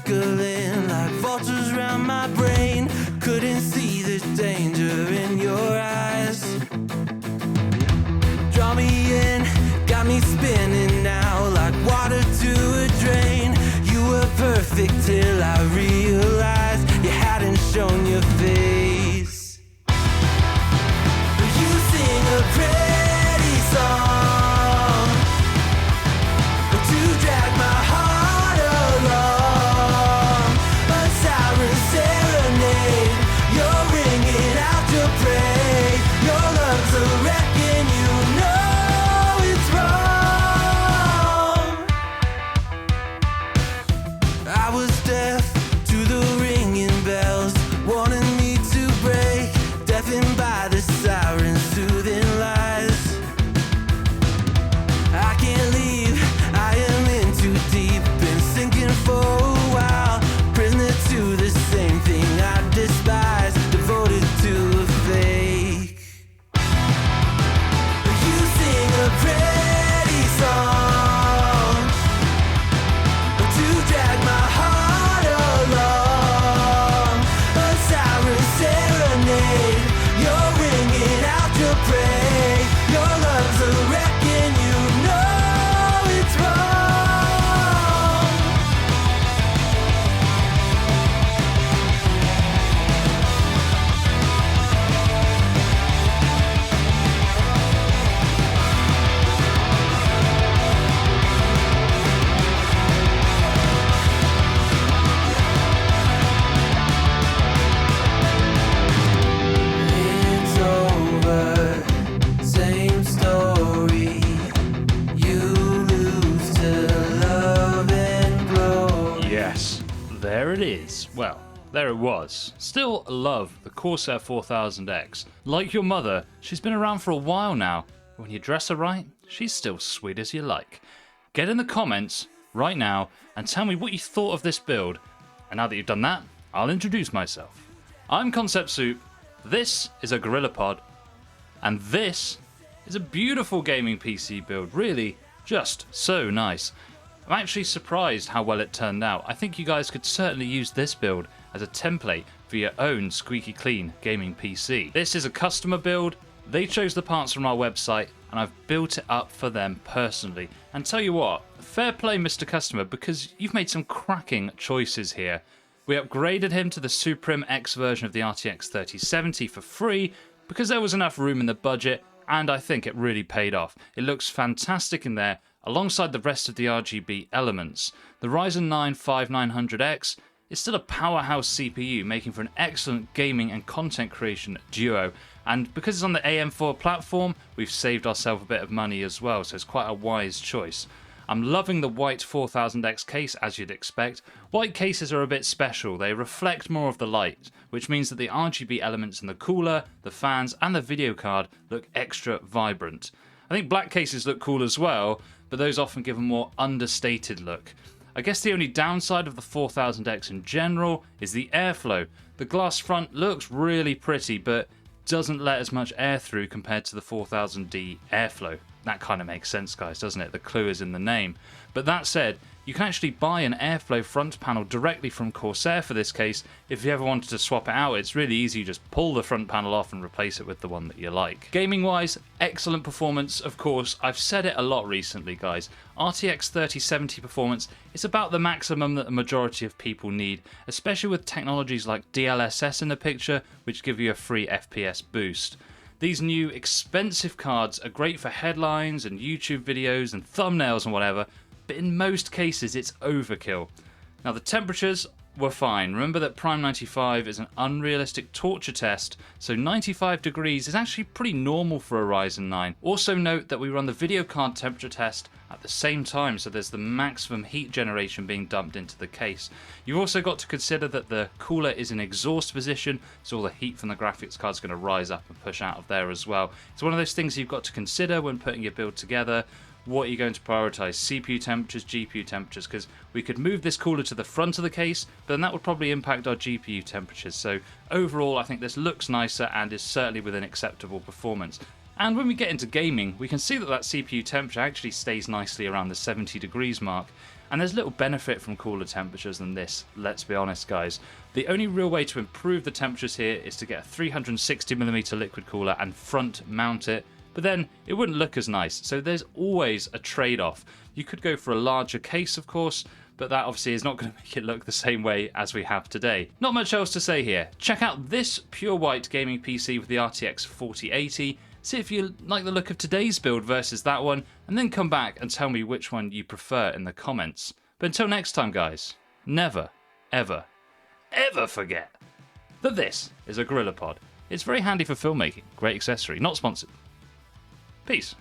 circling like vultures round my brain. Couldn't see the danger in your eyes. Draw me in, got me spinning now like water to a drain. You were perfect till I realized you hadn't shown your face. You sing a pretty song to drag my heart along. A siren serenade, you're ringing out your praise. Your lungs are wrecking, you know it's wrong. I was deaf to the ringing bells, wanting me to break, deafened by the sirens, soothing lies. I can't leave, I am in too deep, been sinking for a while, prisoner to the same thing I despise, devoted to a fake. You sing a pretty song to drag my heart along. A siren serenade, you're ringing out your praise. Your lungs are wrecking, you know it's wrong. It's over, same story. You lose to love and glory. Yes, there it is. Well, there it was. Still love the Corsair 4000X. Like your mother, she's been around for a while now. When you dress her right, she's still sweet as you like. Get in the comments right now and tell me what you thought of this build. And now that you've done that, I'll introduce myself. I'm Concept Soup, this is a Gorilla Pod, and this is a beautiful gaming PC build, really just so nice. I'm actually surprised how well it turned out. I think you guys could certainly use this build as a template for your own squeaky clean gaming PC. This is a customer build, they chose the parts from our website and I've built it up for them personally. And tell you what, fair play Mr. Customer, because you've made some cracking choices here. We upgraded him to the Suprim X version of the RTX 3070 for free because there was enough room in the budget, and I think it really paid off. It looks fantastic in there alongside the rest of the RGB elements. The Ryzen 9 5900X is still a powerhouse CPU, making for an excellent gaming and content creation duo, and because it's on the AM4 platform, we've saved ourselves a bit of money as well, so it's quite a wise choice. I'm loving the white 4000X case, as you'd expect. White cases are a bit special, they reflect more of the light, which means that the RGB elements in the cooler, the fans and the video card look extra vibrant. I think black cases look cool as well, but those often give a more understated look. I guess the only downside of the 4000X in general is the airflow. The glass front looks really pretty, but doesn't let as much air through compared to the 4000D airflow. That kind of makes sense, guys, doesn't it? The clue is in the name. But that said, you can actually buy an airflow front panel directly from Corsair for this case. If you ever wanted to swap it out, it's really easy. You just pull the front panel off and replace it with the one that you like. Gaming wise, excellent performance, of course. I've said it a lot recently, guys. RTX 3070 performance is about the maximum that the majority of people need, especially with technologies like DLSS in the picture, which give you a free FPS boost. These new expensive cards are great for headlines and YouTube videos and thumbnails and whatever, but in most cases it's overkill. Now the temperatures were fine. Remember that Prime 95 is an unrealistic torture test, so 95 degrees is actually pretty normal for a Ryzen 9. Also note that we run the video card temperature test at the same time, so there's the maximum heat generation being dumped into the case. You've also got to consider that the cooler is in exhaust position, so all the heat from the graphics card is going to rise up and push out of there as well. It's one of those things you've got to consider when putting your build together. What are you going to prioritize? CPU temperatures, GPU temperatures? Because we could move this cooler to the front of the case, but then that would probably impact our GPU temperatures. So overall, I think this looks nicer and is certainly within acceptable performance. And when we get into gaming, we can see that that CPU temperature actually stays nicely around the 70 degrees mark. And there's little benefit from cooler temperatures than this, let's be honest guys. The only real way to improve the temperatures here is to get a 360mm liquid cooler and front mount it, but then it wouldn't look as nice, so there's always a trade-off. You could go for a larger case of course, but that obviously is not going to make it look the same way as we have today. Not much else to say here. Check out this pure white gaming PC with the RTX 4080, see if you like the look of today's build versus that one, and then come back and tell me which one you prefer in the comments. But until next time guys, never, ever, ever forget that this is a GorillaPod. It's very handy for filmmaking, great accessory, not sponsored. Peace.